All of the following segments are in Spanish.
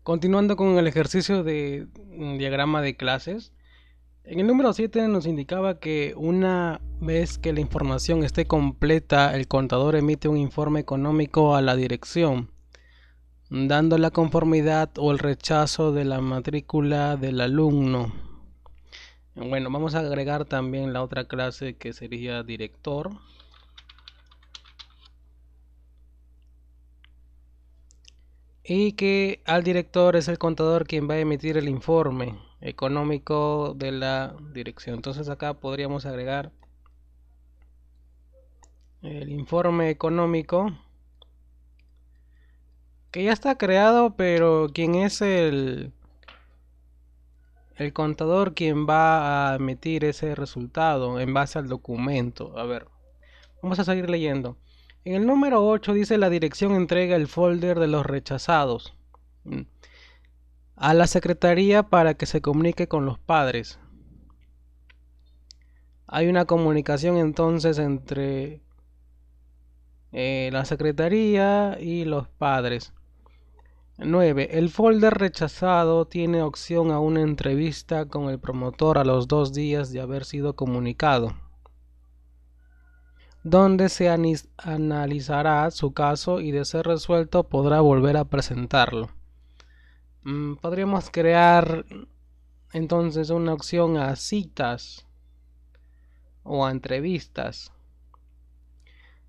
Continuando con el ejercicio de diagrama de clases, en el número 7 nos indicaba que una vez que la información esté completa, el contador emite un informe económico a la dirección, dando la conformidad o el rechazo de la matrícula del alumno. Bueno, vamos a agregar también la otra clase que sería director. Y que al director es el contador quien va a emitir el informe económico de la dirección. Entonces acá podríamos agregar el informe económico que ya está creado, pero quien es el contador quien va a emitir ese resultado en base al documento. A ver, vamos a seguir leyendo. En el número 8 dice: la dirección entrega el folder de los rechazados a la secretaría para que se comunique con los padres. Hay una comunicación entonces entre la secretaría y los padres. 9. El folder rechazado tiene opción a una entrevista con el promotor a los 2 días de haber sido comunicado, donde se analizará su caso y de ser resuelto podrá volver a presentarlo. Podríamos crear entonces una opción a citas o a entrevistas.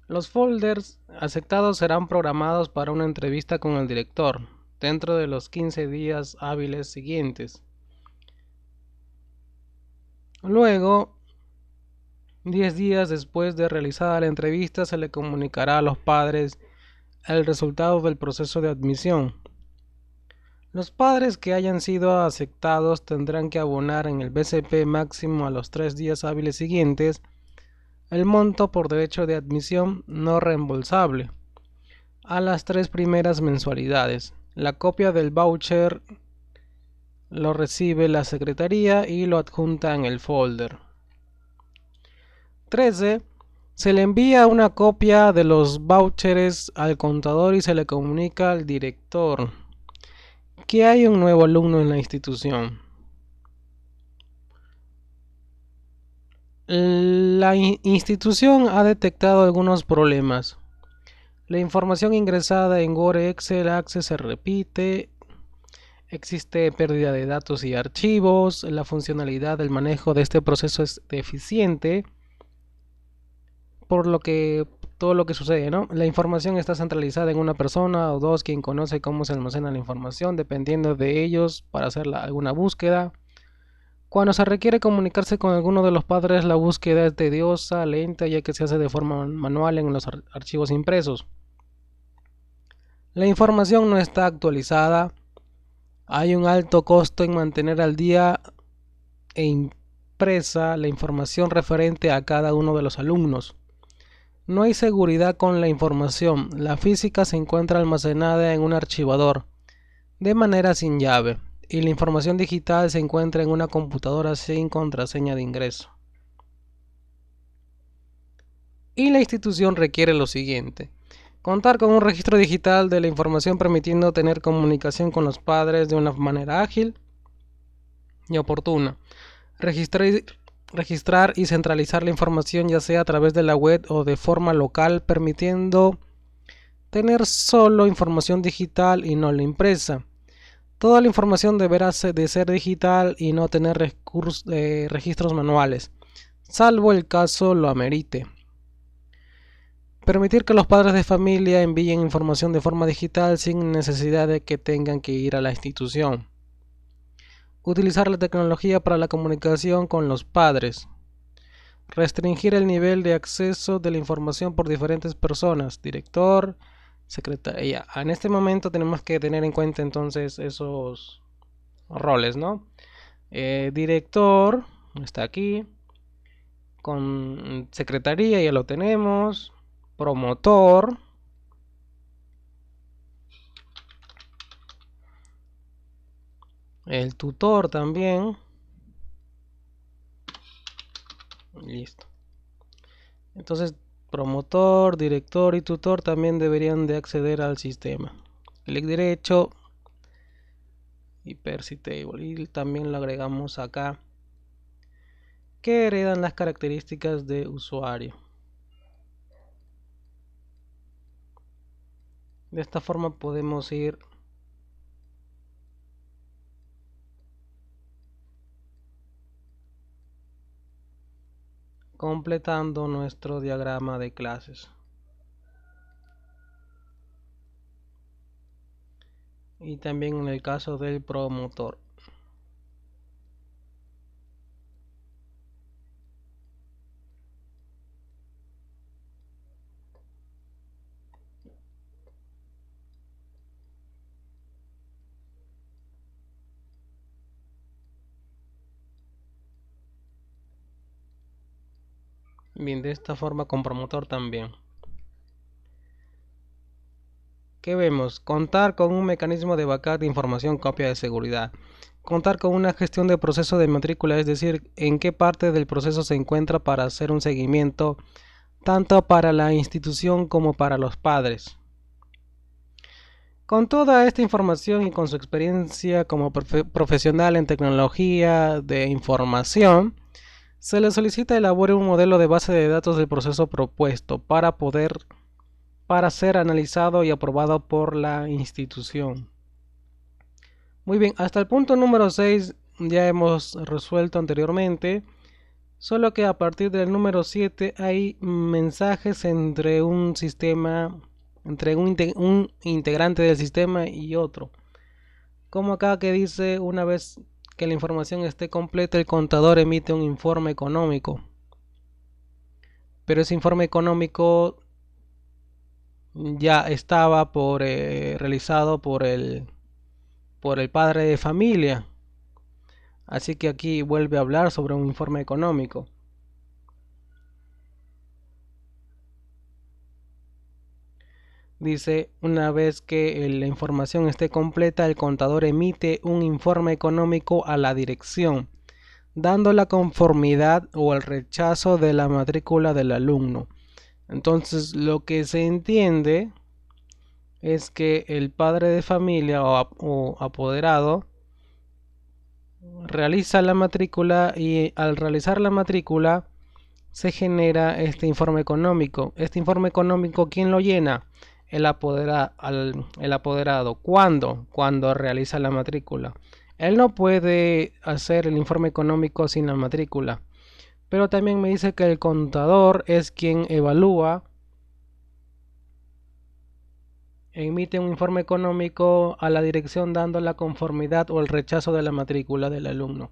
Los folders aceptados serán programados para una entrevista con el director dentro de los 15 días hábiles siguientes. Luego, 10 días después de realizada la entrevista, se le comunicará a los padres el resultado del proceso de admisión. Los padres que hayan sido aceptados tendrán que abonar en el BCP máximo a los 3 días hábiles siguientes el monto por derecho de admisión no reembolsable a las 3 primeras mensualidades. La copia del voucher lo recibe la secretaría y lo adjunta en el folder. 13. Se le envía una copia de los vouchers al contador y se le comunica al director que hay un nuevo alumno en la institución. La institución ha detectado algunos problemas. La información ingresada en Word, Excel, Access se repite. Existe pérdida de datos y archivos. La funcionalidad del manejo de este proceso es deficiente. Por lo que todo lo que sucede, ¿no? La información está centralizada en una persona o dos quien conoce cómo se almacena la información, dependiendo de ellos para hacer alguna búsqueda. Cuando se requiere comunicarse con alguno de los padres, la búsqueda es tediosa, lenta, ya que se hace de forma manual en los archivos impresos. La información no está actualizada. Hay un alto costo en mantener al día e impresa la información referente a cada uno de los alumnos. No hay seguridad con la información. La física se encuentra almacenada en un archivador, de manera sin llave, y la información digital se encuentra en una computadora sin contraseña de ingreso. Y la institución requiere lo siguiente: contar con un registro digital de la información permitiendo tener comunicación con los padres de una manera ágil y oportuna. Registrar y centralizar la información ya sea a través de la web o de forma local, permitiendo tener solo información digital y no la impresa. Toda la información deberá de ser digital y no tener registros manuales, salvo el caso lo amerite. Permitir que los padres de familia envíen información de forma digital sin necesidad de que tengan que ir a la institución. Utilizar la tecnología para la comunicación con los padres. Restringir el nivel de acceso de la información por diferentes personas, director, secretaría. En este momento tenemos que tener en cuenta entonces esos roles, ¿no? Director está aquí, con secretaría ya lo tenemos, promotor, el tutor también, listo. Entonces promotor, director y tutor también deberían de acceder al sistema. Clic derecho, y Percy Table, y también lo agregamos acá, que heredan las características de usuario. De esta forma podemos ir completando nuestro diagrama de clases. Y también en el caso del promotor. Bien, de esta forma con promotor también. ¿Qué vemos? Contar con un mecanismo de backup de información copia de seguridad. Contar con una gestión de proceso de matrícula, es decir, en qué parte del proceso se encuentra para hacer un seguimiento tanto para la institución como para los padres. Con toda esta información y con su experiencia como profesional en tecnología de información, se le solicita elabore un modelo de base de datos del proceso propuesto para ser analizado y aprobado por la institución. Muy bien, hasta el punto número 6 ya hemos resuelto anteriormente, solo que a partir del número 7 hay mensajes entre un sistema, entre un integrante del sistema y otro. Como acá que dice, una vez que la información esté completa, el contador emite un informe económico. Pero ese informe económico ya estaba realizado por el padre de familia. Así que aquí vuelve a hablar sobre un informe económico. Dice, una vez que la información esté completa, el contador emite un informe económico a la dirección, dando la conformidad o el rechazo de la matrícula del alumno. Entonces, lo que se entiende es que el padre de familia o apoderado realiza la matrícula y al realizar la matrícula se genera este informe económico. Este informe económico, ¿quién lo llena? El apoderado. ¿Cuándo? Cuando realiza la matrícula. Él no puede hacer el informe económico sin la matrícula. Pero también me dice que el contador es quien evalúa, emite un informe económico a la dirección dando la conformidad o el rechazo de la matrícula del alumno.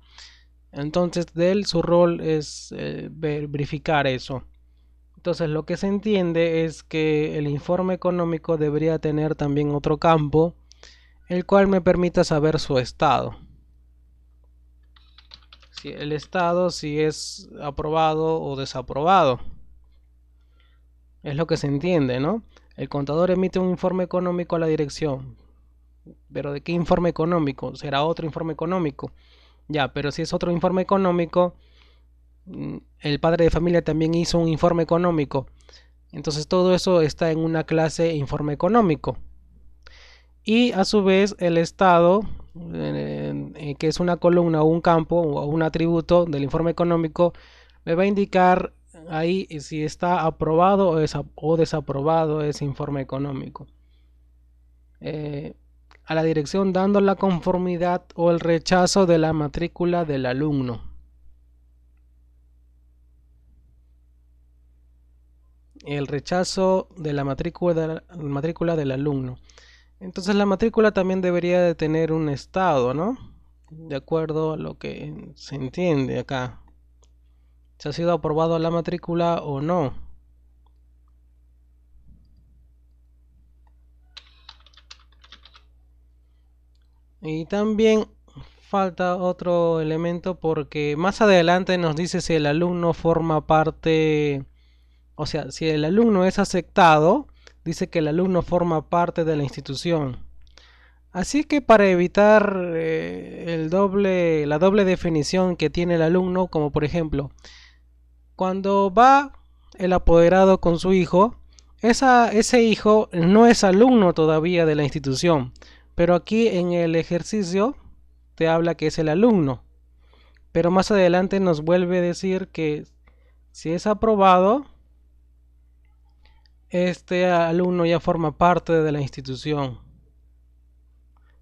Entonces, de él su rol es verificar eso. Entonces, lo que se entiende es que el informe económico debería tener también otro campo, el cual me permita saber su estado. Si el estado, si es aprobado o desaprobado. Es lo que se entiende, ¿no? El contador emite un informe económico a la dirección. ¿Pero de qué informe económico? ¿Será otro informe económico? Ya, pero si es otro informe económico, el padre de familia también hizo un informe económico. Entonces todo eso está en una clase informe económico. Y a su vez el estado, que es una columna o un campo o un atributo del informe económico, me va a indicar ahí si está aprobado o desaprobado ese informe económico. A la dirección dando la conformidad o el rechazo de la matrícula del alumno. El rechazo de la matrícula del alumno. Entonces la matrícula también debería de tener un estado, ¿no? De acuerdo a lo que se entiende acá. Si ha sido aprobado la matrícula o no. Y también falta otro elemento porque más adelante nos dice si el alumno forma parte, o sea, si el alumno es aceptado, dice que el alumno forma parte de la institución. Así que para evitar la doble definición que tiene el alumno, como por ejemplo, cuando va el apoderado con su hijo, ese hijo no es alumno todavía de la institución, pero aquí en el ejercicio te habla que es el alumno, pero más adelante nos vuelve a decir que si es aprobado, este alumno ya forma parte de la institución.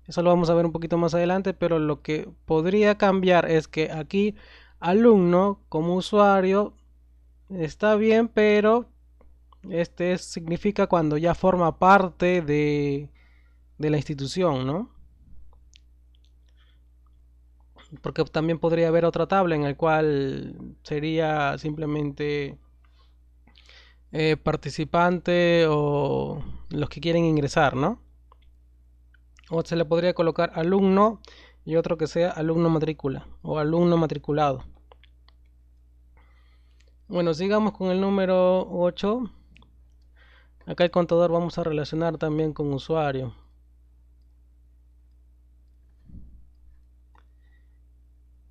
Eso lo vamos a ver un poquito más adelante, pero lo que podría cambiar es que aquí alumno como usuario está bien, pero significa cuando ya forma parte de la institución, ¿no? Porque también podría haber otra tabla en el cual sería simplemente participante o los que quieren ingresar, ¿no? O se le podría colocar alumno y otro que sea alumno matrícula o alumno matriculado. Bueno, sigamos con el número 8. Acá el contador vamos a relacionar también con usuario.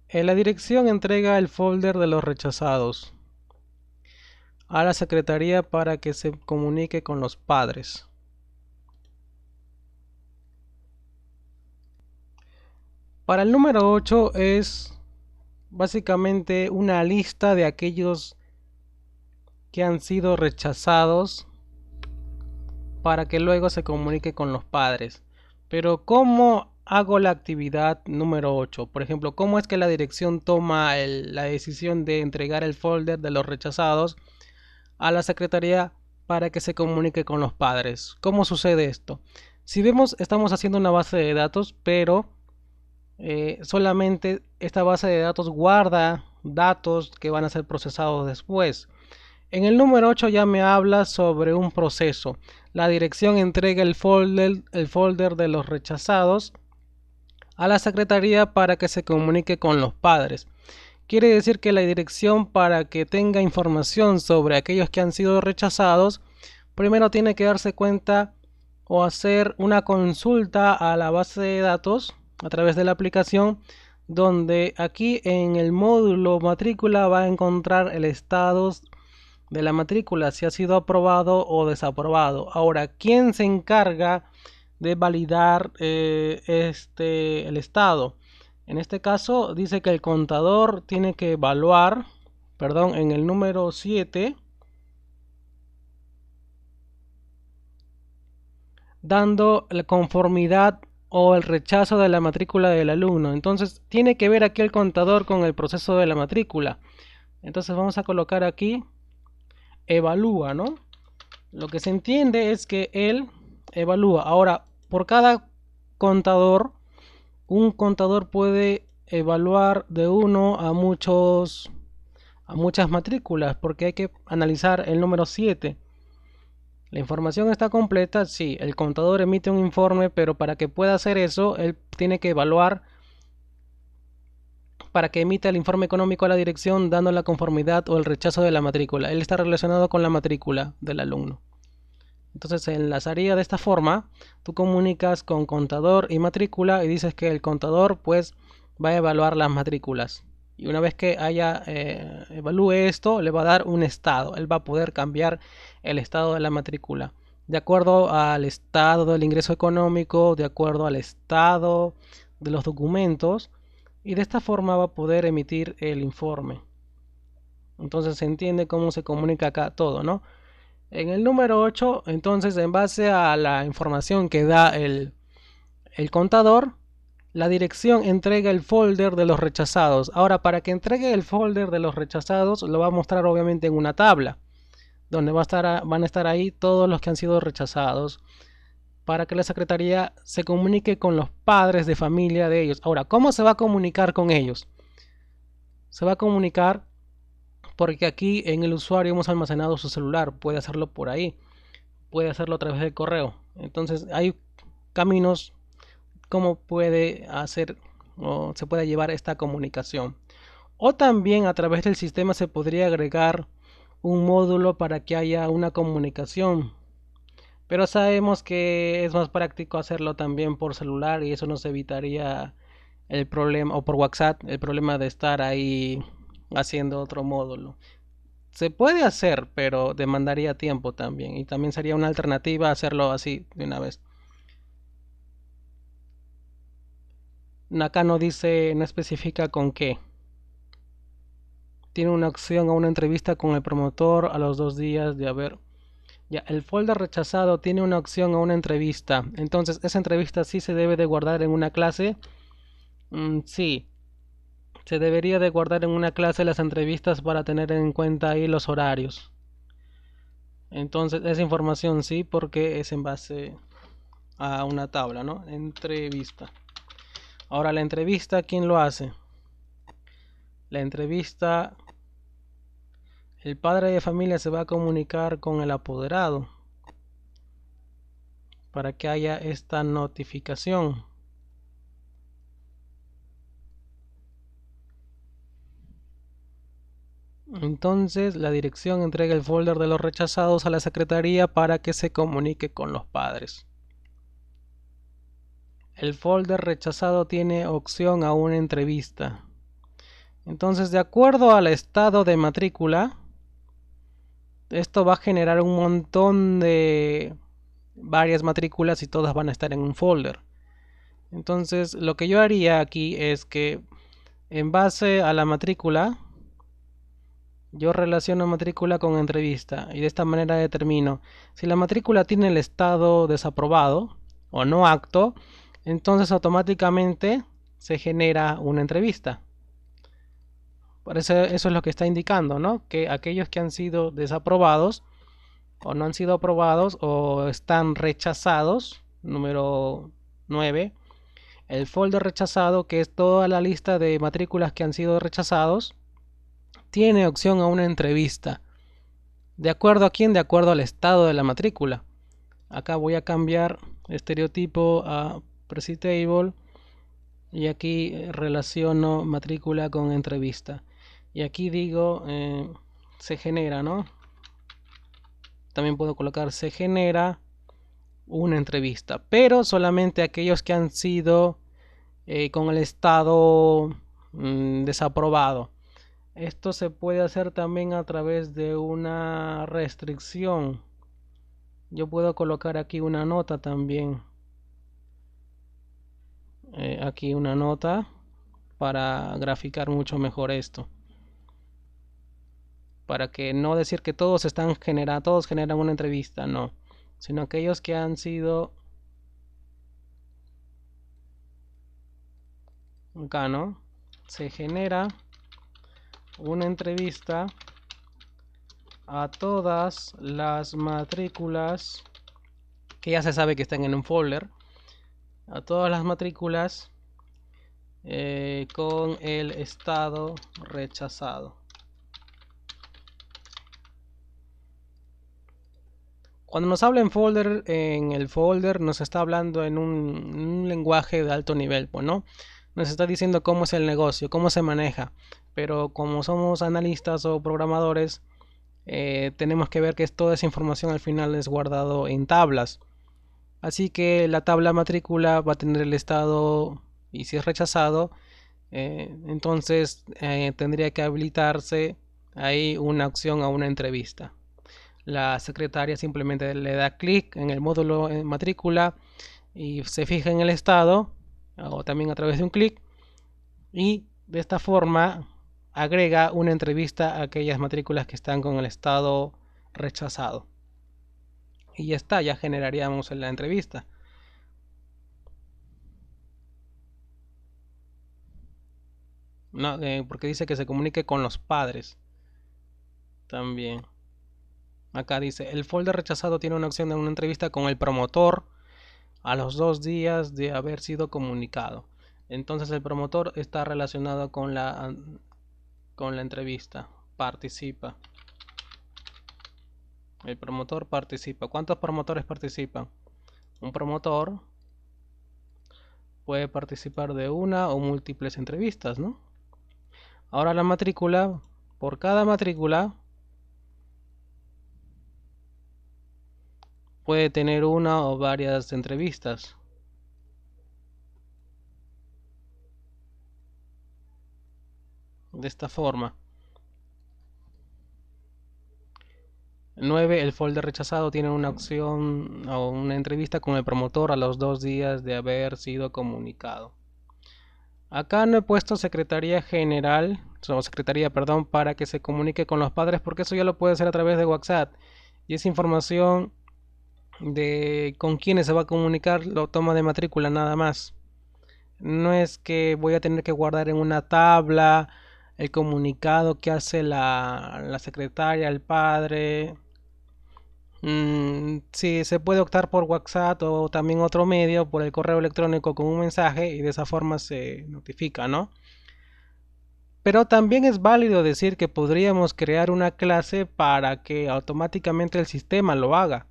La dirección entrega el folder de los rechazados a la secretaría para que se comunique con los padres. Para el número 8 es básicamente una lista de aquellos que han sido rechazados para que luego se comunique con los padres. Pero ¿cómo hago la actividad número 8? Por ejemplo, ¿cómo es que la dirección toma la decisión de entregar el folder de los rechazados a la secretaría para que se comunique con los padres? ¿Cómo sucede esto? Si vemos, estamos haciendo una base de datos, pero solamente esta base de datos guarda datos que van a ser procesados después. En el número 8 ya me habla sobre un proceso. La dirección entrega el folder de los rechazados a la secretaría para que se comunique con los padres. Quiere decir que la dirección, para que tenga información sobre aquellos que han sido rechazados, primero tiene que darse cuenta o hacer una consulta a la base de datos a través de la aplicación, donde aquí en el módulo matrícula va a encontrar el estado de la matrícula, si ha sido aprobado o desaprobado. Ahora, ¿quién se encarga de validar el estado? En este caso dice que el contador tiene que evaluar, perdón, en el número 7, dando la conformidad o el rechazo de la matrícula del alumno. Entonces tiene que ver aquí el contador con el proceso de la matrícula. Entonces vamos a colocar aquí evalúa, ¿no? Lo que se entiende es que él evalúa. Ahora, por cada contador, un contador puede evaluar de uno a muchas matrículas, porque hay que analizar el número 7. La información está completa, sí, el contador emite un informe, pero para que pueda hacer eso, él tiene que evaluar para que emita el informe económico a la dirección dando la conformidad o el rechazo de la matrícula. Él está relacionado con la matrícula del alumno. Entonces se enlazaría de esta forma. Tú comunicas con contador y matrícula y dices que el contador pues va a evaluar las matrículas. Y una vez que evalúe esto, le va a dar un estado. Él va a poder cambiar el estado de la matrícula de acuerdo al estado del ingreso económico, de acuerdo al estado de los documentos. Y de esta forma va a poder emitir el informe. Entonces se entiende cómo se comunica acá todo, ¿no? En el número 8, entonces, en base a la información que da el contador, la dirección entrega el folder de los rechazados. Ahora, para que entregue el folder de los rechazados, lo va a mostrar obviamente en una tabla, donde van a estar ahí todos los que han sido rechazados, para que la secretaría se comunique con los padres de familia de ellos. Ahora, ¿cómo se va a comunicar con ellos? Se va a comunicar porque aquí en el usuario hemos almacenado su celular. Puede hacerlo por ahí, puede hacerlo a través del correo. Entonces hay caminos como puede hacer o se puede llevar esta comunicación. O también a través del sistema se podría agregar un módulo para que haya una comunicación, pero sabemos que es más práctico hacerlo también por celular y eso nos evitaría el problema, o por WhatsApp, el problema de estar ahí haciendo otro módulo. Se puede hacer, pero demandaría tiempo también y también sería una alternativa hacerlo así de una vez. Acá no dice, no especifica con qué. Tiene una opción a una entrevista con el promotor a los 2 días de haber... Ya, el folder rechazado tiene una opción a una entrevista. Entonces, ¿esa entrevista sí se debe de guardar en una clase? Sí. Se debería de guardar en una clase las entrevistas para tener en cuenta ahí los horarios. Entonces, esa información sí, porque es en base a una tabla, ¿no? Entrevista. Ahora, la entrevista, ¿quién lo hace? La entrevista, el padre de familia se va a comunicar con el apoderado para que haya esta notificación. Entonces, la dirección entrega el folder de los rechazados a la secretaría para que se comunique con los padres. El folder rechazado tiene opción a una entrevista. Entonces, de acuerdo al estado de matrícula, esto va a generar un montón de varias matrículas y todas van a estar en un folder. Entonces, lo que yo haría aquí es que en base a la matrícula, yo relaciono matrícula con entrevista y de esta manera determino si la matrícula tiene el estado desaprobado o no acto, entonces automáticamente se genera una entrevista. Por eso es lo que está indicando, ¿no? Que aquellos que han sido desaprobados o no han sido aprobados o están rechazados, número 9, el folder rechazado, que es toda la lista de matrículas que han sido rechazados, tiene opción a una entrevista. ¿De acuerdo a quién? De acuerdo al estado de la matrícula. Acá voy a cambiar estereotipo a Precitable y aquí relaciono matrícula con entrevista. Y aquí digo, se genera, ¿no? También puedo colocar se genera una entrevista, pero solamente aquellos que han sido con el estado desaprobado. Esto se puede hacer también a través de una restricción. Yo puedo colocar aquí una nota también. Aquí una nota para graficar mucho mejor esto. Para que no decir que todos están todos generan una entrevista, no. Sino aquellos que han sido acá, ¿no? Se genera una entrevista a todas las matrículas que ya se sabe que están en un folder, a todas las matrículas con el estado rechazado. Cuando nos habla en el folder nos está hablando en un lenguaje de alto nivel, pues, ¿no? Nos está diciendo cómo es el negocio, cómo se maneja, pero como somos analistas o programadores, tenemos que ver que toda esa información al final es guardado en tablas. Así que la tabla matrícula va a tener el estado y si es rechazado, entonces tendría que habilitarse ahí una opción a una entrevista. La secretaria simplemente le da clic en el módulo matrícula y se fija en el estado, o también a través de un clic, y de esta forma agrega una entrevista a aquellas matrículas que están con el estado rechazado. Y ya está, ya generaríamos la entrevista. No, porque dice que se comunique con los padres también. Acá dice, el folder rechazado tiene una opción de una entrevista con el promotor a los 2 días de haber sido comunicado. Entonces el promotor está relacionado con la entrevista. Participa. El promotor participa. ¿Cuántos promotores participan? Un promotor puede participar de una o múltiples entrevistas, ¿no? Ahora la matrícula, por cada matrícula puede tener una o varias entrevistas. De esta forma. 9. El folder rechazado tiene una opción o una entrevista con el promotor a los 2 días de haber sido comunicado. Acá no he puesto Secretaría General, o Secretaría, perdón, para que se comunique con los padres, porque eso ya lo puede hacer a través de WhatsApp. Y esa información de con quiénes se va a comunicar lo toma de matrícula nada más. No es que voy a tener que guardar en una tabla el comunicado que hace la secretaria, el padre. Sí, se puede optar por WhatsApp o también otro medio, por el correo electrónico con un mensaje y de esa forma se notifica, ¿no? Pero también es válido decir que podríamos crear una clase para que automáticamente el sistema lo haga.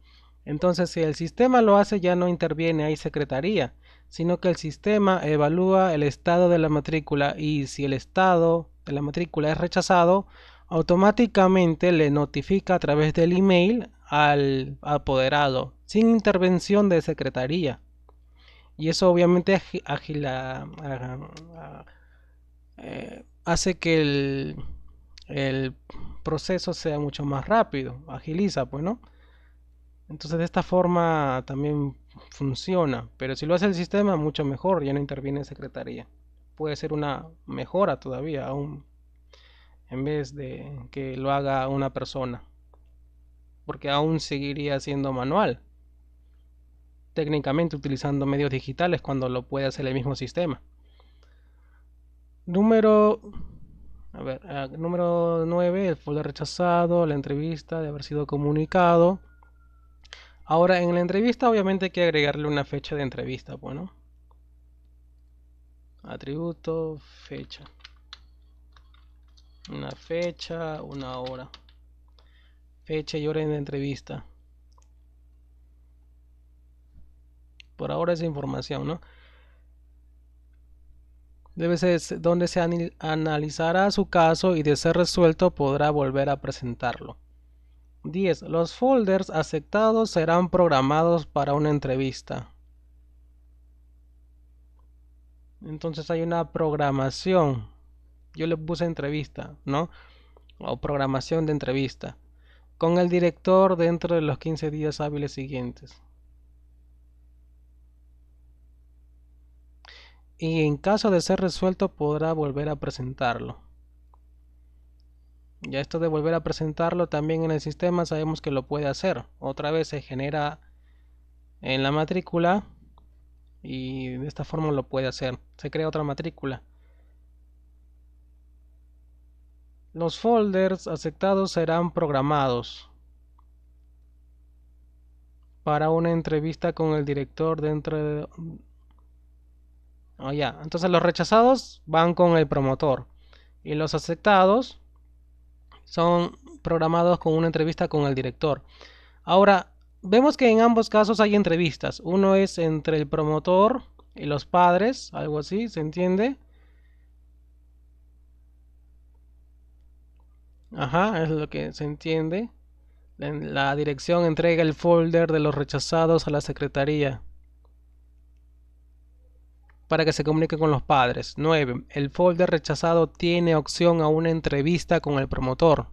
Entonces, si el sistema lo hace, ya no interviene ahí secretaría, sino que el sistema evalúa el estado de la matrícula y si el estado de la matrícula es rechazado, automáticamente le notifica a través del email al apoderado, sin intervención de secretaría. Y eso obviamente hace que el proceso sea mucho más rápido, agiliza, pues, ¿no? Entonces de esta forma también funciona, pero si lo hace el sistema, mucho mejor, ya no interviene secretaría. Puede ser una mejora todavía, aún en vez de que lo haga una persona, porque aún seguiría siendo manual, técnicamente utilizando medios digitales cuando lo puede hacer el mismo sistema. Número número 9, el folder rechazado, la entrevista de haber sido comunicado. Ahora, en la entrevista obviamente hay que agregarle una fecha de entrevista, bueno. Atributo, fecha. Una fecha, una hora. Fecha y hora de entrevista. Por ahora esa información, ¿no? Debe ser donde se analizará su caso y de ser resuelto podrá volver a presentarlo. 10. Los folders aceptados serán programados para una entrevista. Entonces hay una programación. Yo le puse entrevista, ¿no? O programación de entrevista. Con el director dentro de los 15 días hábiles siguientes. Y en caso de ser resuelto podrá volver a presentarlo. Ya esto de volver a presentarlo también en el sistema sabemos que lo puede hacer. Otra vez se genera en la matrícula y de esta forma lo puede hacer. Se crea otra matrícula. Los folders aceptados serán programados para una entrevista con el director dentro de... ya. Entonces los rechazados van con el promotor y los aceptados son programados con una entrevista con el director. Ahora, vemos que en ambos casos hay entrevistas. Uno es entre el promotor y los padres, algo así, ¿se entiende? Ajá, es lo que se entiende. La dirección entrega el folder de los rechazados a la secretaría para que se comunique con los padres. 9. El folder rechazado tiene opción a una entrevista con el promotor.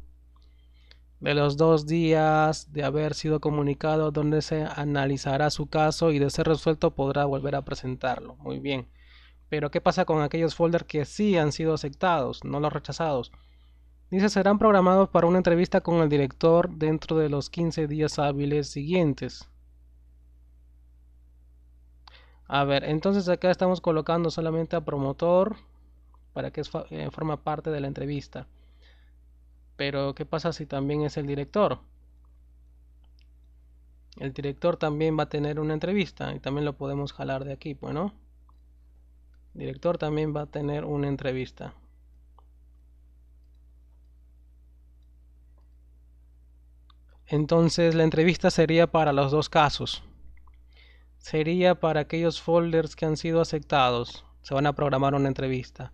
De los 2 días de haber sido comunicado, donde se analizará su caso y de ser resuelto podrá volver a presentarlo. Muy bien. Pero ¿qué pasa con aquellos folders que sí han sido aceptados, no los rechazados? Dice, serán programados para una entrevista con el director dentro de los 15 días hábiles siguientes. A ver, entonces acá estamos colocando solamente a promotor para que forma parte de la entrevista. Pero ¿qué pasa si también es el director? El director también va a tener una entrevista y también lo podemos jalar de aquí, bueno. El director también va a tener una entrevista. Entonces la entrevista sería para los dos casos. Sería para aquellos folders que han sido aceptados. Se van a programar una entrevista.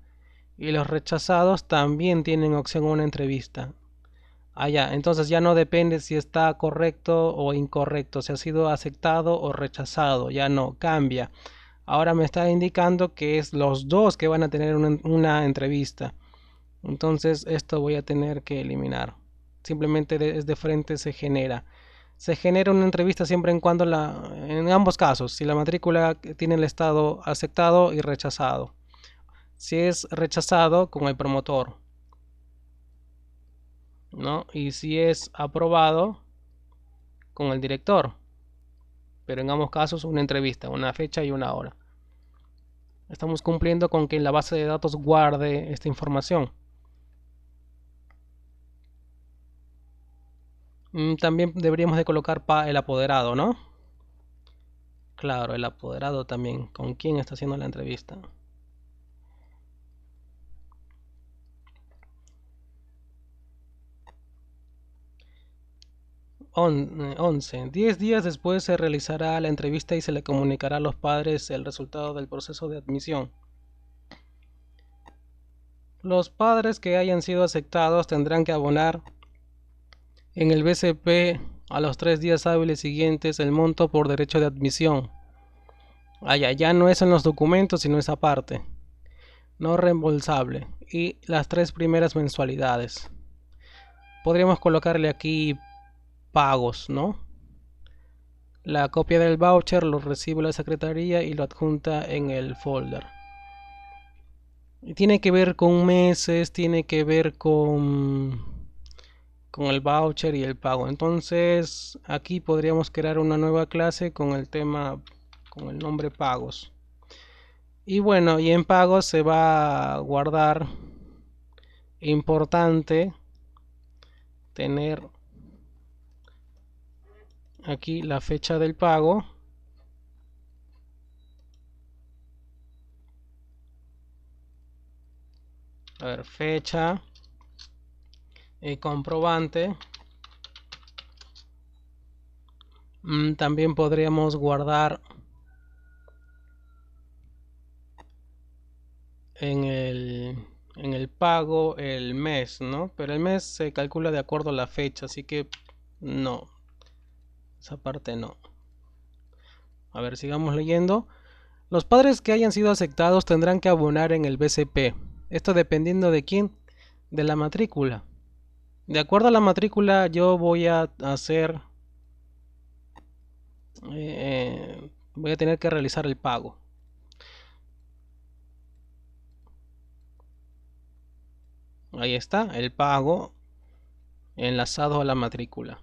Y los rechazados también tienen opción a una entrevista. Ya, entonces ya no depende si está correcto o incorrecto, si ha sido aceptado o rechazado, ya no, cambia. Ahora me está indicando que es los dos que van a tener una entrevista. Entonces esto voy a tener que eliminar. Simplemente es de frente se genera. Se genera una entrevista siempre en cuando en ambos casos, si la matrícula tiene el estado aceptado y rechazado. Si es rechazado, con el promotor, ¿no? Y si es aprobado, con el director. Pero en ambos casos una entrevista, una fecha y una hora. Estamos cumpliendo con que la base de datos guarde esta información. También deberíamos de colocar el apoderado, ¿no? Claro, el apoderado también. ¿Con quién está haciendo la entrevista? 11. 10 días después se realizará la entrevista y se le comunicará a los padres el resultado del proceso de admisión. Los padres que hayan sido aceptados tendrán que abonar en el BCP a los 3 días hábiles siguientes el monto por derecho de admisión. Ya no es en los documentos, sino es aparte. No reembolsable. Y las 3 primeras mensualidades. Podríamos colocarle aquí pagos, ¿no? La copia del voucher lo recibe la secretaría y lo adjunta en el folder. Y tiene que ver con meses, tiene que ver con el voucher y el pago. Entonces aquí podríamos crear una nueva clase con el tema, con el nombre pagos. Y bueno, y en pagos se va a guardar, importante tener aquí la fecha del pago. A ver, fecha, comprobante. También podríamos guardar en el pago el mes, ¿no? Pero el mes se calcula de acuerdo a la fecha, así que no, esa parte no. A ver, sigamos leyendo. Los padres que hayan sido aceptados tendrán que abonar en el BCP. Esto dependiendo de quién, de la matrícula. De acuerdo a la matrícula yo voy a hacer, voy a tener que realizar el pago. Ahí está, el pago enlazado a la matrícula.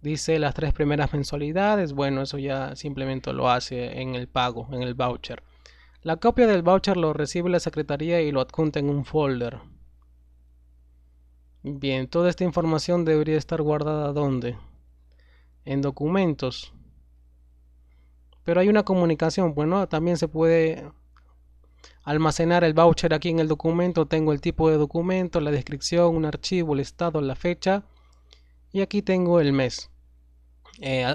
Dice las 3 primeras mensualidades. Bueno, eso ya simplemente lo hace en el pago, en el voucher. La copia del voucher lo recibe la secretaría y lo adjunta en un folder. Bien, toda esta información debería estar guardada ¿dónde? En documentos. Pero hay una comunicación, bueno, también se puede almacenar el voucher aquí en el documento. Tengo el tipo de documento, la descripción, un archivo, el estado, la fecha. Y aquí tengo el mes.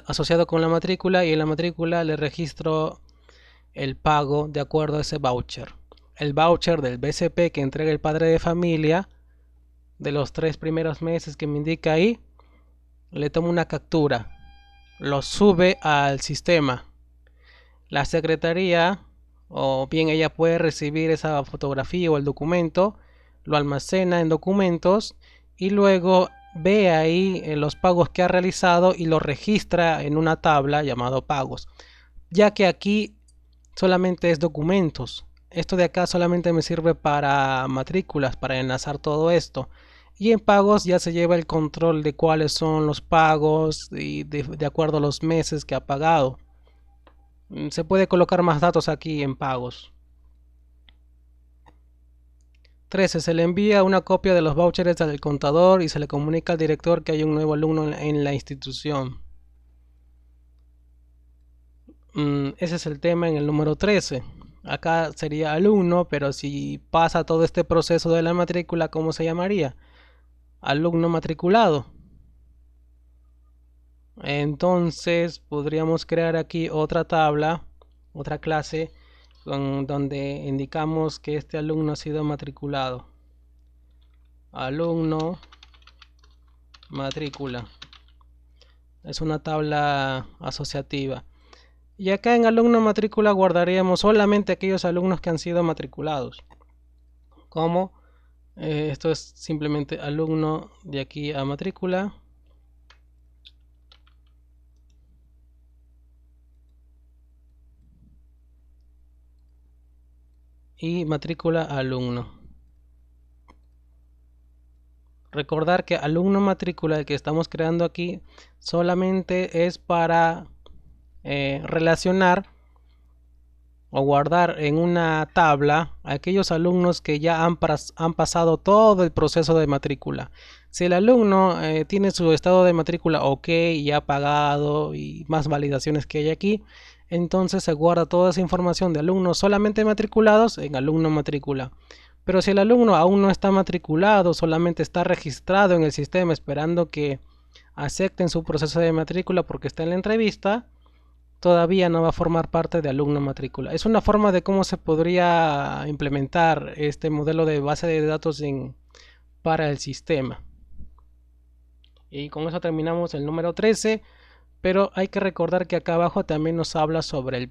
Asociado con la matrícula, y en la matrícula le registro el pago de acuerdo a ese voucher. El voucher del BCP que entrega el padre de familia de los 3 primeros meses que me indica ahí, le tomo una captura, lo sube al sistema. La secretaría, o bien ella puede recibir esa fotografía o el documento, lo almacena en documentos y luego ve ahí los pagos que ha realizado y lo registra en una tabla llamado pagos, ya que aquí solamente es documentos. Esto de acá solamente me sirve para matrículas, para enlazar todo esto. Y en pagos ya se lleva el control de cuáles son los pagos y de acuerdo a los meses que ha pagado. Se puede colocar más datos aquí en pagos. 13. Se le envía una copia de los vouchers al contador y se le comunica al director que hay un nuevo alumno en la institución. Ese es el tema en el número 13. Acá sería alumno, pero si pasa todo este proceso de la matrícula, ¿cómo se llamaría? Alumno matriculado. Entonces podríamos crear aquí otra tabla, otra clase, donde indicamos que este alumno ha sido matriculado. Alumno matrícula. Es una tabla asociativa. Y acá en alumno matrícula guardaríamos solamente aquellos alumnos que han sido matriculados. Como esto es simplemente alumno de aquí a matrícula. y matrícula alumno. Recordar que alumno matrícula, el que estamos creando aquí, solamente es para relacionar o guardar en una tabla a aquellos alumnos que ya han pasado todo el proceso de matrícula. Si el alumno tiene su estado de matrícula ok y ha pagado y más validaciones que hay aquí, entonces se guarda toda esa información de alumnos solamente matriculados en alumno matrícula. Pero si el alumno aún no está matriculado, solamente está registrado en el sistema esperando que acepten su proceso de matrícula porque está en la entrevista, todavía no va a formar parte de alumno matrícula. Es una forma de cómo se podría implementar este modelo de base de datos para el sistema. Y con eso terminamos el número 13, pero hay que recordar que acá abajo también nos habla sobre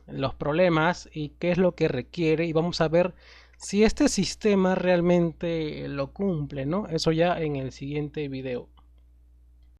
los problemas y qué es lo que requiere, y vamos a ver si este sistema realmente lo cumple, ¿no? Eso ya en el siguiente video.